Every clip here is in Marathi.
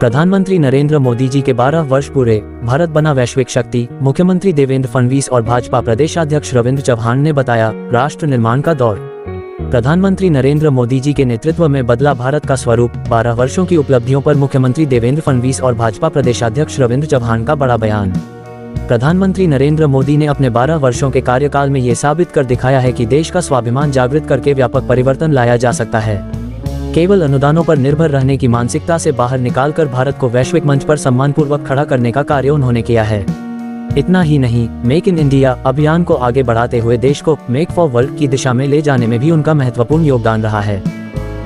प्रधानमंत्री नरेंद्र मोदी जी के 12 वर्ष पूरे, भारत बना वैश्विक शक्ति। मुख्यमंत्री देवेंद्र फडणवीस और भाजपा प्रदेशाध्यक्ष रविंद्र चव्हाण ने बताया, राष्ट्र निर्माण का दौर। प्रधानमंत्री नरेंद्र मोदी जी के नेतृत्व में बदला भारत का स्वरूप। 12 वर्षों की उपलब्धियों पर मुख्यमंत्री देवेंद्र फडणवीस और भाजपा प्रदेशाध्यक्ष रविंद्र चव्हाण का बड़ा बयान। प्रधानमंत्री नरेंद्र मोदी ने अपने 12 वर्षों के कार्यकाल में ये साबित कर दिखाया है कि देश का स्वाभिमान जागृत करके व्यापक परिवर्तन लाया जा सकता है। केवल अनुदानों पर निर्भर रहने की मानसिकता से बाहर निकालकर भारत को वैश्विक मंच पर सम्मानपूर्वक खड़ा करने का कार्य उन्होंने किया है। इतना ही नहीं, मेक इन इंडिया अभियान को आगे बढ़ाते हुए देश को मेक फॉर वर्ल्ड की दिशा में ले जाने में भी उनका महत्वपूर्ण योगदान रहा है।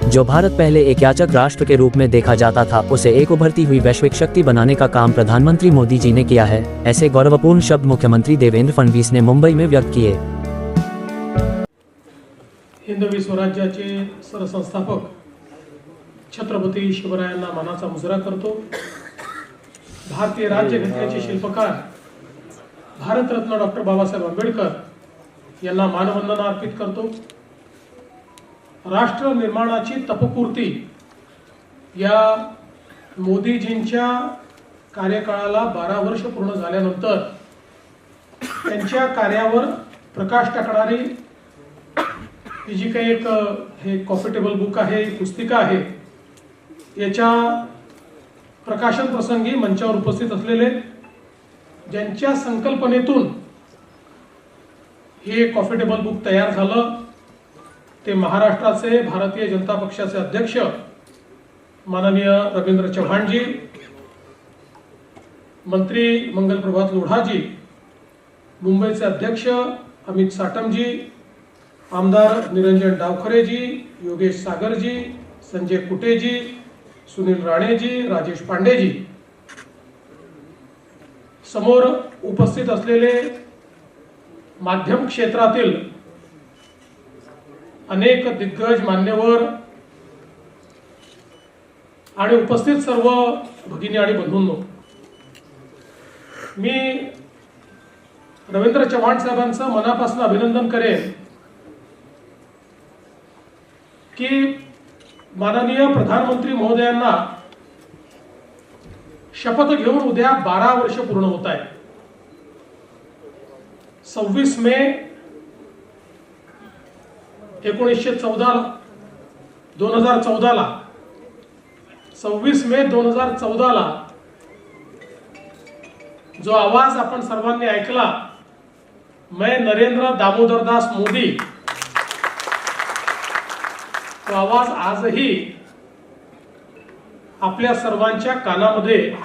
जो भारत पहले एक याचक राष्ट्र के रूप में देखा जाता था, उसे एक उभरती हुई वैश्विक शक्ति बनाने का काम प्रधानमंत्री मोदी जी ने किया है। ऐसे गौरवपूर्ण शब्द मुख्यमंत्री देवेंद्र फडणवीस ने मुंबई में व्यक्त किए। हिंदवी स्वराज्याचे सरसंस्थापक छत्रपती शिवरायांना मानाचा मुजरा करतो। भारतीय राज्यघटनेचे शिल्पकार भारतरत्न डॉक्टर बाबासाहेब आंबेडकर यांना मानवंदना अर्पित करतो। राष्ट्र निर्माणाची तपपूर्ती या मोदीजींच्या कार्यकाळाला 12 वर्ष पूर्ण झाल्यानंतर त्यांच्या कार्यावर प्रकाश टाकणारी ही जी काही एक हे कॉफी टेबल बुक आहे, पुस्तिका आहे, याच्या प्रकाशन प्रसंगी मंचावर उपस्थित असलेले ज्यांच्या संकल्पनेतून हे कॉफी टेबल बुक तयार झालं ते महाराष्ट्राचे भारतीय जनता पक्षाचे अध्यक्ष माननीय रवींद्र चव्हाणजी, मंत्री मंगल प्रभात लोढाजी, मुंबईचे अध्यक्ष अमित साटमजी, आमदार निरंजन डावखरेजी, योगेश सागरजी, संजय कुटेजी, सुनील राणेजी, राजेश पांडेजी, समोर उपस्थित असलेले माध्यम क्षेत्रातील अनेक दिग्गज मान्यवर आणि उपस्थित सर्व भगिनी आणि बंधूंनो, मी रवींद्र चव्हाण साहेबांचं मनापासून अभिनंदन करेन की माननीय प्रधानमंत्री महोदयांना शपथ घेऊन उद्या 12 वर्ष पूर्ण होत आहे। 26 मे 1914 2014 ला 26 मे 2014 ला जो आवाज आपण सर्वांनी ऐकला, मैं नरेंद्र दामोदर दास मोदी, तो आवाज आजही आपल्या सर्वांच्या कानामध्ये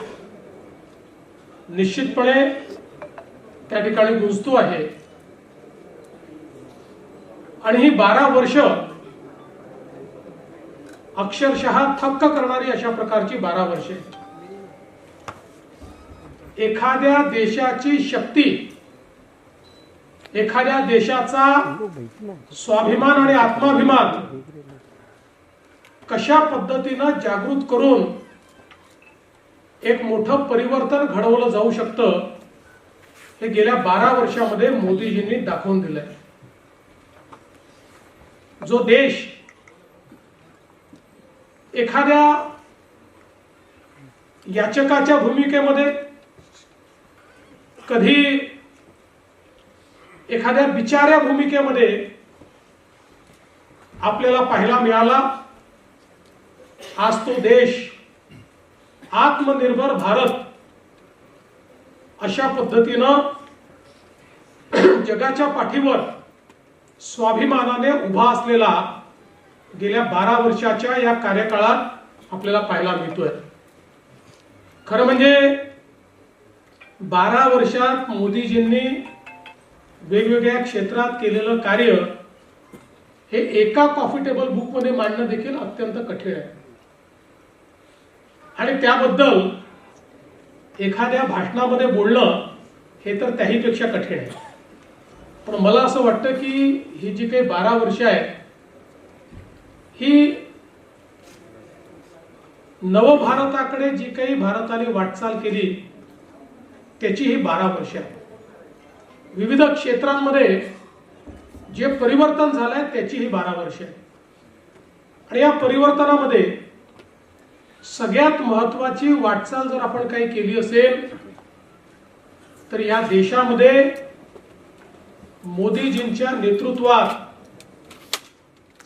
निश्चितपणे त्या ठिकाणी गुंजतो आहे। आणि ही 12 वर्ष अक्षरशः थक्क करणारी अशा प्रकारची 12 वर्षे। एखाद्या देशाची शक्ती, एखाद्या देशाचा स्वाभिमान आणि आत्माभिमान कशा पद्धतीने जागृत करून एक मोठं परिवर्तन घडवलं जाऊ शकतं, हे गेल्या 12 वर्षामध्ये मोदीजींनी दाखवून दिलंय। जो देश एखाद्या याचकाच्या भूमिकेमध्ये, कधी एखाद्या बिचाऱ्या भूमिकेमध्ये आपल्याला पाहायला मिळाला, आज तो देश आत्मनिर्भर भारत अशा पद्धतीनं जगाच्या पाठीवर स्वाभिमानाने उभा असलेला गेल्या 12 वर्षाच्या या कार्यकाळात आपल्याला पाहायला मिळतोय। खरं म्हणजे 12 वर्षात मोदीजींनी वेगवेगळ्या क्षेत्रात केलेलं कार्य हे एका कॉफी टेबल बुक मध्ये मांडणं देखील अत्यंत कठीण आहे। आणि त्याबद्दल एखाद्या भाषणामध्ये बोलणं हे तर त्याहीपेक्षा कठीण आहे। पण मला असं वाटतं की ही जी काही 12 वर्ष आहे, ही नवभारताकडे जी काही भारताने वाटचाल केली त्याची ही 12 वर्ष आहे। विविध क्षेत्रांमध्ये जे परिवर्तन झालंय त्याची ही 12 वर्ष आहे। आणि या परिवर्तनामध्ये सगळ्यात महत्त्वाची वाटचाल जर आपण काही केली असेल तर या देशामध्ये मोदीजींच्या नेतृत्वात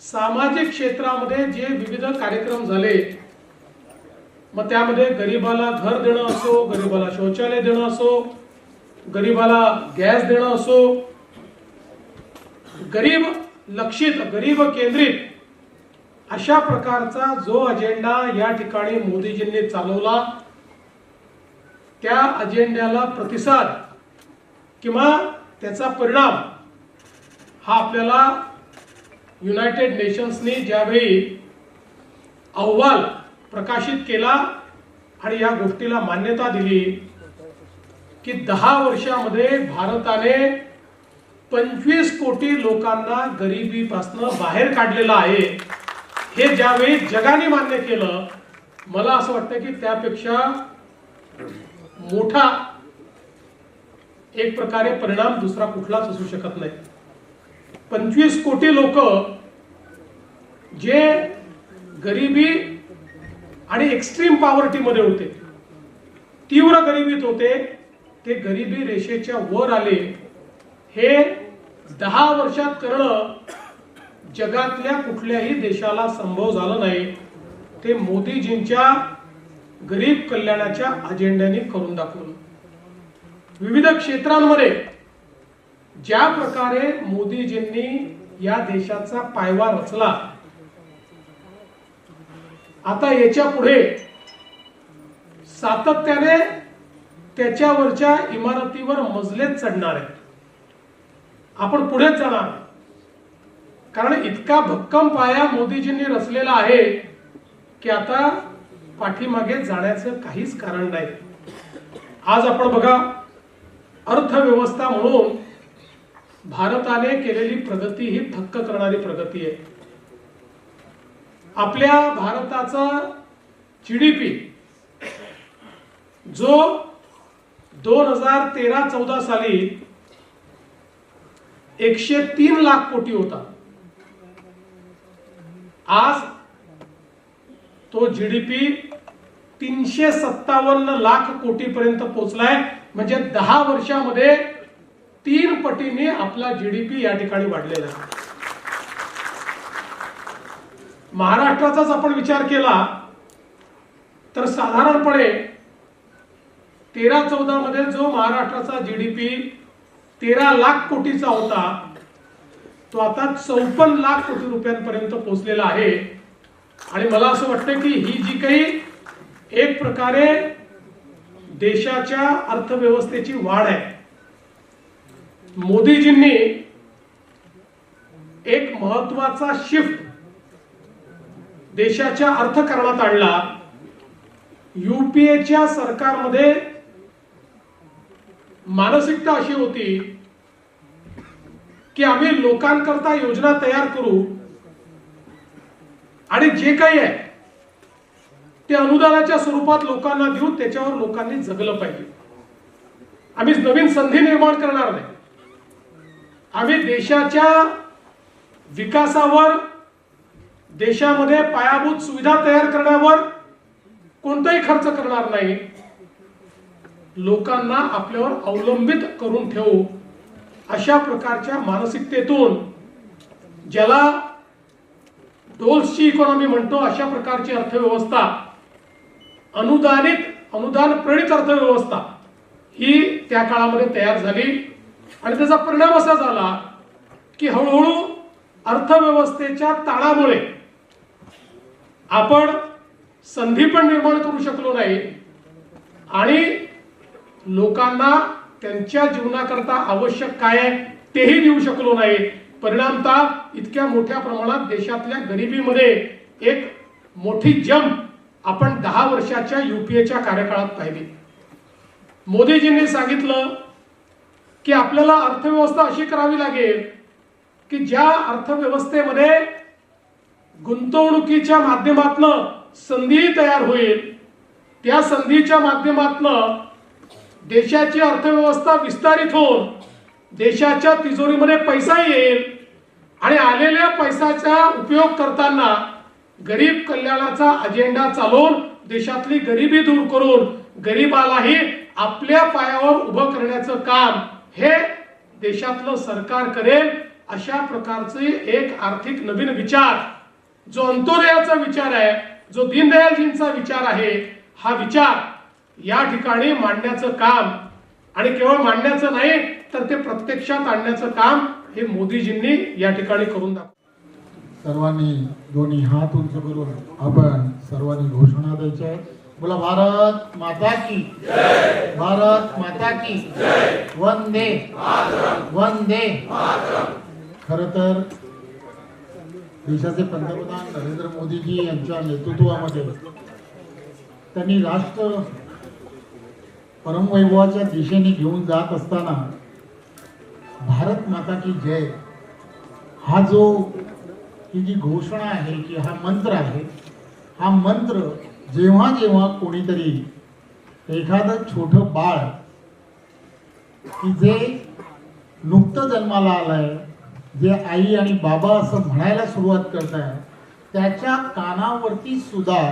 सामाजिक क्षेत्रामध्ये जे विविध कार्यक्रम झाले, मग त्यामध्ये गरीबाला घर देणं असो, गरीबाला शौचालय देणं असो, गरीबाला गॅस देणं असो, गरीब लक्षित गरीब केंद्रित अशा प्रकारचा जो अजेंडा या ठिकाणी मोदीजींनी चालवला, त्या अजेंड्याला प्रतिसाद किंवा त्याचा परिणाम हा आपल्याला युनायटेड नेशन्सनी ज्यावेळी अहवाल प्रकाशित केला आणि या गोष्टीला मान्यता दिली की 10 वर्षामध्ये भारताने 25 कोटी लोकांना गरिबीपासून बाहेर काढलेलं आहे, हे ज्यावेळी जगाने मान्य केलं, मला असं वाटतं की त्यापेक्षा मोठा एक प्रकारे परिणाम दुसरा कुठलाच असू शकत नाही. 25 कोटी लोक जे गरिबी आणि एक्स्ट्रीम पॉवर्टी मध्ये होते, तीव्र गरिबीत होते, ते गरिबी रेषेच्या वर आले. हे 10 वर्षात करणं जगातल्या कुठल्याही देशाला संभव झालं नाही. ते मोदीजींच्या गरीब कल्याणाच्या अजेंड्याने करून दाखवलं. विविध क्षेत्रांमध्ये ज्या प्रकारे मोदीजींनी या देशाचा पायवा रचला, आता याच्या पुढे सातत्याने त्याच्यावरच्या इमारतीवर मजलेच चढणार आहे. आपण पुढेच जाणार, कारण इतका भक्कम पाया मोदीजींनी रचलेला आहे की आता पाठीमागे जाण्याचं काहीच कारण नाही. आज आपण बघा, अर्थव्यवस्था म्हणून भारताने केलेली प्रगती ही थक्क करणारी प्रगती आहे. आपल्या भारताचा जीडीपी जो 2013-14 साली 103 लाख कोटी होता, आज तो जीडीपी 357 लाख कोटी पर्यंत पोहोचलाय. म्हणजे 10 वर्षामध्ये 3 पटीने आपला जीडीपी या ठिकाणी वाढलेला आहे. महाराष्ट्राचाच आपण विचार केला तर साधारणपणे 13-14 मध्ये जो महाराष्ट्राचा जीडीपी 13 लाख कोटीचा होता, तो आता 54 लाख कोटी रुपयांपर्यंत पोहोचलेला आहे. आणि मला असं वाटतं की ही जी काही एक प्रकारे देशाच्या अर्थव्यवस्थेची वाढ आहे, मोदीजींनी एक महत्वाचा शिफ्ट देशाच्या अर्थकारणात आणला. यूपीएच्या सरकारमध्ये मानसिकता अशी होती की आम्ही लोकांकरता योजना तयार करू आणि जे काही आहे ते अनुदानाच्या स्वरूपात लोकांना देऊ, त्याच्यावर लोकांनी जगलं पाहिजे. आम्ही नवीन संधी निर्माण करणार नाही, आम्ही देशाच्या विकासावर, देशामध्ये पायाभूत सुविधा तयार करण्यावर कोणताही खर्च करणार नाही, लोकांना आपल्यावर अवलंबित करून ठेवू, अशा प्रकारच्या मानसिकतेतून, ज्याला डोल्सची इकॉनॉमी म्हणतो, अशा प्रकारची अर्थव्यवस्था, अनुदान प्रेरित अर्थव्यवस्था ही त्या काळामध्ये तयार झाली. आणि त्याचा परिणाम असा झाला की हळूहळू अर्थव्यवस्थेच्या ताणामुळे आपण संधी पण निर्माण करू शकलो नाही आणि लोकांना त्यांच्या जीवनाकरता आवश्यक काय आहे तेही देऊ शकलो नाही. परिणामतः इतक्या मोठ्या प्रमाणात देशातल्या गरिबीमध्ये एक मोठी जंप आपण 10 वर्षाच्या यूपीएच्या कार्यकाळात पाहिली. मोदीजींनी सांगितलं की आपल्याला अर्थव्यवस्था अशी करावी लागेल की ज्या अर्थव्यवस्थेमध्ये गुंतवणुकीच्या माध्यमातून संधी तयार होईल, त्या संधीच्या माध्यमातून देशाची अर्थव्यवस्था विस्तारित होऊन देशाच्या तिजोरीमध्ये पैसा येईल आणि आलेल्या पैशाचा उपयोग करताना गरीब कल्याणाचा अजेंडा चालवून देशातली गरिबी दूर करून गरिबालाही आपल्या पायावर उभं करण्याचं काम हे देशातलं सरकार करेल. अशा प्रकारचे एक आर्थिक नवीन विचार, जो अंत्योदयाचा विचार आहे, जो दीनदयालजींचा विचार आहे, हा विचार या ठिकाणी मांडण्याचं काम, आणि केवळ मांडण्याचं नाही तर ते प्रत्यक्षात आणण्याचं काम हे मोदीजींनी या ठिकाणी करून दाखवलं. सर्वांनी दोन्ही हात उंच करून आपण सर्वांनी घोषणा द्यायच्या आहेत. बोला भारत माता की जय, भारत माता की जय, वंदे मातरम, वंदे मातरम. खरं तर देशाचे पंतप्रधान नरेंद्र मोदीजी यांच्या नेतृत्वामध्ये त्यांनी राष्ट्र परमवैभवाच्या दिशेने घेऊन जात असताना भारत माता की जय हा जो ही जी घोषणा आहे की हा मंत्र आहे, हा मंत्र जेव्हा जेव्हा कोणीतरी एखादं छोटं बाळ की जे नुकतं जन्माला आलंय, जे आई आणि बाबा असं म्हणायला सुरुवात करत आहे, त्याच्या कानावरती सुद्धा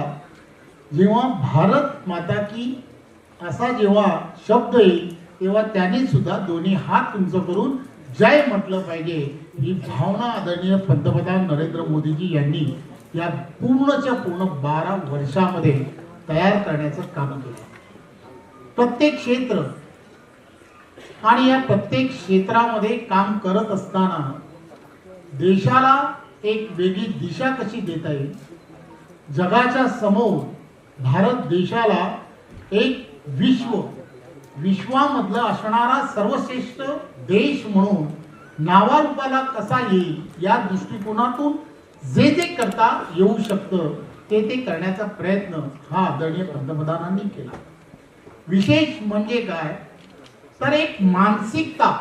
जेव्हा भारत माता की असा जेव्हा शब्द येईल तेव्हा त्यांनी सुद्धा दोन्ही हात उंच करून जय म्हटलं पाहिजे. ही भावना आदरणीय पंतप्रधान नरेंद्र मोदीजी यांनी या पूर्णच्या पूर्ण 12 वर्षामध्ये तयार करण्याचं काम केलं. प्रत्येक क्षेत्र आणि या प्रत्येक क्षेत्रामध्ये काम करत असताना देशाला एक वेगळी दिशा कशी देता येईल, जगाच्या समोर भारत देशाला एक विश्वामधला असणारा सर्वश्रेष्ठ देश म्हणून नावारूपाला कसा येईल या दृष्टिकोनातून जे जे करता येऊ शकतं ते करण्याचा प्रयत्न हा आदरणीय पंतप्रधानांनी केला. विशेष म्हणजे काय तर एक मानसिकता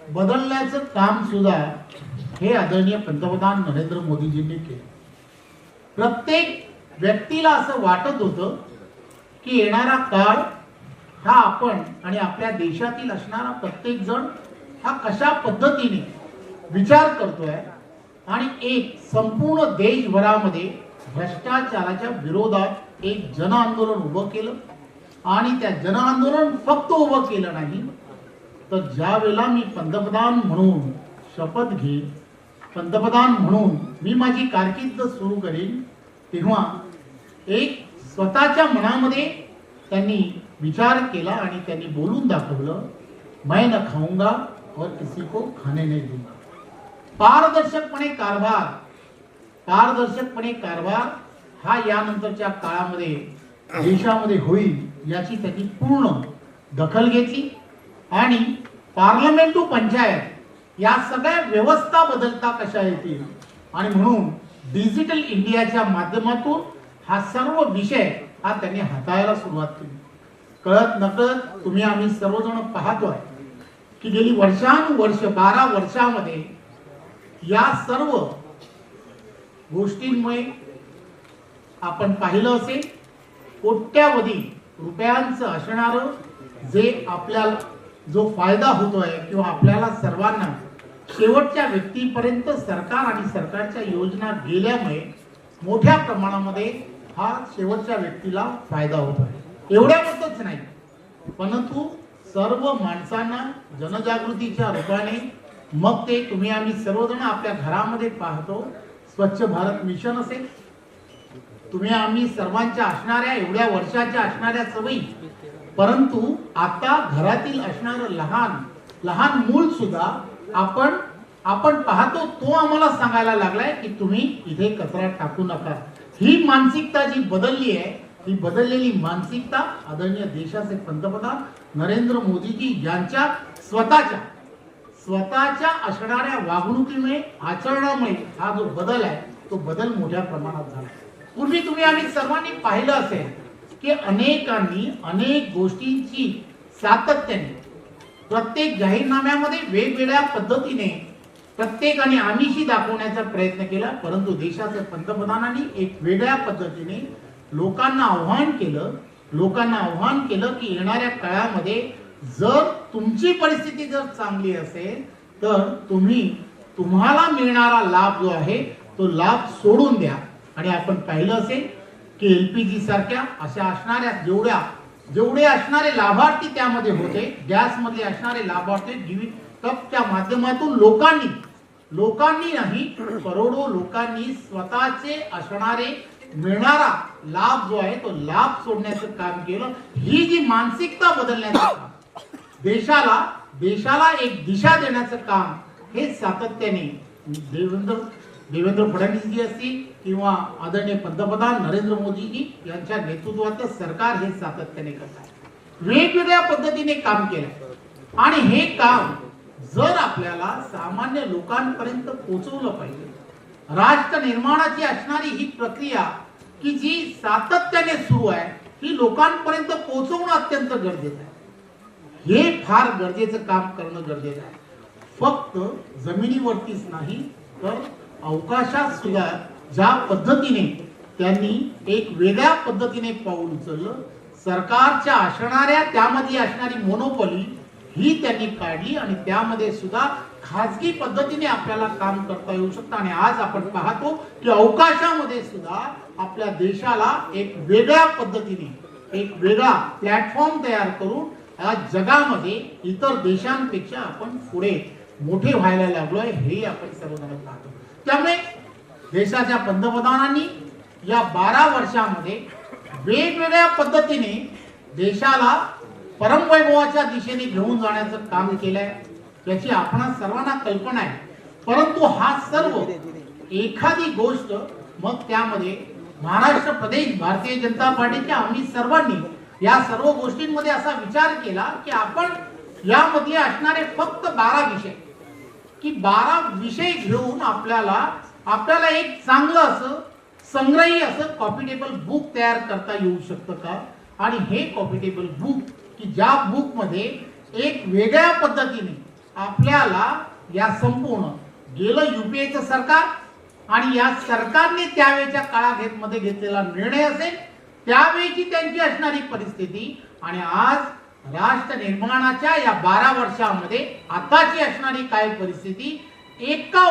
बदलण्याचं काम सुद्धा हे आदरणीय पंतप्रधान नरेंद्र मोदीजींनी केलं. प्रत्येक व्यक्तीला असं वाटत होतं की येणारा काळ हा आपण आणि आपल्या देशातील असणारा प्रत्येक जण हा कशा पद्धतीने विचार करतोय आणि एक संपूर्ण देशभरामध्ये भ्रष्टाचाराच्या विरोधात एक जन आंदोलन उभं केलं. आणि त्या जन आंदोलन फक्त उभं केलं नाही तर ज्या वेळेला मी पंतप्रधान म्हणून शपथ घेईन, पंतप्रधान म्हणून मी माझी कारकीर्द सुरू करेन, तेव्हा एक स्वतःच्या मनामध्ये त्यांनी विचार केला आणि त्यांनी बोलून दाखवलं, मैं न खाऊंगा और किसी को खाने नहीं दूंगा. पारदर्शकपणे कारभार हा यानंतरच्या काळामध्ये देशामध्ये होईल याची त्यांनी पूर्ण दखल घेतली. आणि पार्लमेंट टू पंचायत या सगळ्या व्यवस्था बदलता कशा येतील आणि म्हणून डिजिटल इंडियाच्या माध्यमातून हा सर्व विषय हा त्यांनी हाताळायला सुरुवात केली. कळत नकळत तुम्ही आम्ही सर्वजण पाहतोय की गेली वर्षानुवर्ष 12 वर्षामध्ये या सर्व गोष्टींमुळे आपण पाहिलं असेल कोट्यावधी रुपयांचं असणारं जे आपल्याला जो फायदा होतोय किंवा आपल्याला सर्वांना शेवटच्या व्यक्तीपर्यंत सरकार आणि सरकारच्या योजना गेल्यामुळे मोठ्या प्रमाणामध्ये हा शेवटच्या व्यक्तीला फायदा होतोय. एवढ्यावरच नाही परंतु सर्व माणसांना जनजागृतीच्या रूपाने मग ते तुम्ही आम्ही सर्वजण आपल्या घरामध्ये पाहतो स्वच्छ भारत मिशन असेल, तुम्ही आम्ही सर्वांच्या असणाऱ्या एवढ्या वर्षाच्या असणाऱ्या सवयी, परंतु आता घरातील असणारं लहान लहान मूल सुद्धा आपण पाहतो तो आम्हाला सांगायला लागलाय की तुम्ही इथे कचरा टाकू नका. ही मानसिकता जी बदलली आहे ही बदललेली मानसिकता आदरणीय देशाचे पंतप्रधान नरेंद्र मोदीजी यांच्या स्वतःच्या असणाऱ्या वागणुकीमुळे आचरणामुळे हा जो बदल आहे तो बदल मोठ्या प्रमाणात झाला. पूर्वी तुम्ही आम्ही सर्वांनी पाहिलं असेल की अनेकांनी अनेक गोष्टींची सातत्याने प्रत्येक जाहीरनाम्यामध्ये वेगवेगळ्या पद्धतीने प्रत्येकाने आमिषी दाखवण्याचा प्रयत्न केला, परंतु देशाचे पंतप्रधानांनी एक वेगळ्या पद्धतीने लोकांना आव्हान केलं की येणाऱ्या काळामध्ये जर तुमची परिस्थिती जर चांगली असेल तर तुम्हाला मिळणारा लाभ जो आहे तो लाभ सोडून द्या. आणि आपण पाहिलं असेल की LPG सारख्या अशा असणाऱ्या जेवढे असणारे लाभार्थी त्यामध्ये होते, गॅस मध्ये असणारे लाभार्थी जीवित कपच्या माध्यमातून लोकांनी नाही, करोडो लोकांनी स्वतःचे असणारे मिळणारा लाभ जो आहे तो लाभ सोडण्याचं काम केलं. ही जी मानसिकता बदलण्याचं काम, देशाला एक दिशा देण्याचं काम हे सातत्याने देवेंद्र फडणवीसजी असतील किंवा आदरणीय पंतप्रधान नरेंद्र मोदीजी यांच्या नेतृत्वात सरकार हे सातत्याने करतात, वेगवेगळ्या पद्धतीने काम केलं. आणि हे काम जर आपल्याला सामान्य लोकांपर्यंत पोहोचवलं पाहिजे, राष्ट्र निर्माणाची असणारी ही प्रक्रिया की जी सातत्याने सुरू आहे ही लोकांपर्यंत पोहोचवणं अत्यंत गरजेचं आहे. हे फार गरजेचं काम करणं गरजेचं आहे. फक्त जमिनीवरतीच नाही तर अवकाशात सुद्धा ज्या पद्धतीने त्यांनी एक वेगळ्या पद्धतीने पाऊल उचललं, सरकारच्या असणाऱ्या त्यामध्ये असणारी मोनोपॉली ही त्यांनी काढली आणि त्यामध्ये सुद्धा खाजगी पद्धतीने आपल्याला काम करता येऊ शकतं. आणि आज आपण पाहतो की अवकाशामध्ये सुद्धा आपल्या देशाला एक वेगळ्या पद्धतीने एक वेगळा प्लॅटफॉर्म तयार करून आज जगामध्ये इतर देशांपेक्षा आपण पुढे मोठे व्हायला लागलोय, हे आपण सर्वजण पाहतो. त्यामुळे देशाच्या पंतप्रधानांनी या 12 वर्षामध्ये वेगवेगळ्या पद्धतीने देशाला परमवैभवाच्या दिशेने घेऊन जाण्याचं काम केलंय, याची आपणा सर्वांना कल्पना आहे. परंतु हा सर्व एखादी गोष्ट मग त्यामध्ये महाराष्ट्र प्रदेश भारतीय जनता पार्टीच्या आम्ही सर्वांनी या सर्व गोष्टींमध्ये असा विचार केला की आपण यामध्ये असणारे फक्त 12 विषय की 12 विषय घेऊन आपल्याला एक चांगलं असं संग्रही असं कॉपी टेबल बुक तयार करता येऊ शकतं का. आणि हे कॉपी टेबल बुक की ज्या बुक मध्ये एक वेगळ्या पद्धतीने आपल्याला या संपूर्ण गेलं युपीएचं सरकार आणि या सरकारने त्यावेळेच्या काळामध्ये घेतलेला निर्णय असेल, त्यावेळीची त्यांची असणारी परिस्थिती आणि आज राष्ट्र निर्माणाच्या या 12 वर्षामध्ये आताची असणारी काय परिस्थिती एका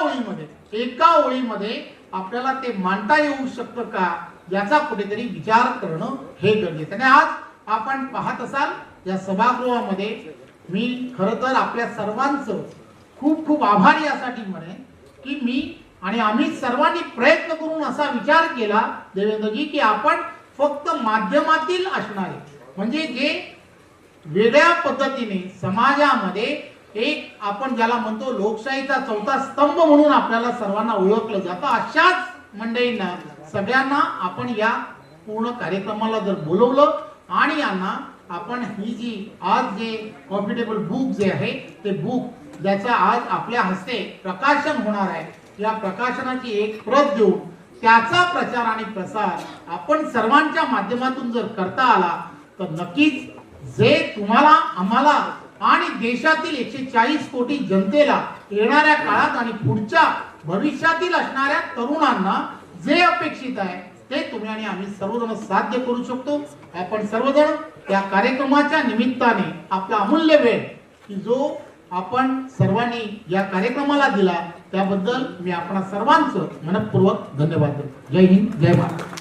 ओळीमध्ये आपल्याला ते मांडता येऊ शकतं का, याचा कुठेतरी विचार करणं हे गरजेचं आहे. आणि आज आपण पाहत असाल या सभागृहामध्ये मी खरं तर आपल्या सर्वांचं खूप खूप आभारी यासाठी म्हणेन की मी आणि आम्ही सर्वांनी प्रयत्न करून असा विचार केला देवेंद्रजी की आपण फक्त माध्यमातील असणारे म्हणजे जे वेगळ्या पद्धतीने समाजामध्ये एक आपण ज्याला म्हणतो लोकशाहीचा चौथा स्तंभ म्हणून आपल्याला सर्वांना ओळखलं जातं, अशाच मंडळींना सगळ्यांना आपण या पूर्ण कार्यक्रमाला जर बोलवलं आणि यांना आपण ही जी आज जे कॉपी टेबल बुक जे आहे ते बुक ज्याचा आज आपल्या हस्ते प्रकाशन होणार आहे, या प्रकाशनाची एक प्रत देऊन त्याचा प्रचार आणि प्रसार आपण सर्वांच्या माध्यमातून जर करता आला तर नक्कीच जे तुम्हाला आम्हाला आणि देशातील 140 कोटी जनतेला येणाऱ्या काळात आणि पुढच्या भविष्यातील असणाऱ्या तरुणांना जे अपेक्षित आहे ते तुम्ही आणि आम्ही सर्वजण साध्य करू शकतो. आपण सर्वजण या कार्यक्रमाच्या निमित्ताने आपला अमूल्य वेळ की जो आपण सर्वांनी या कार्यक्रमाला दिला त्याबद्दल मी आपणा सर्वांचं मनपूर्वक धन्यवाद देतो. जय हिंद, जय महाराष्ट्र.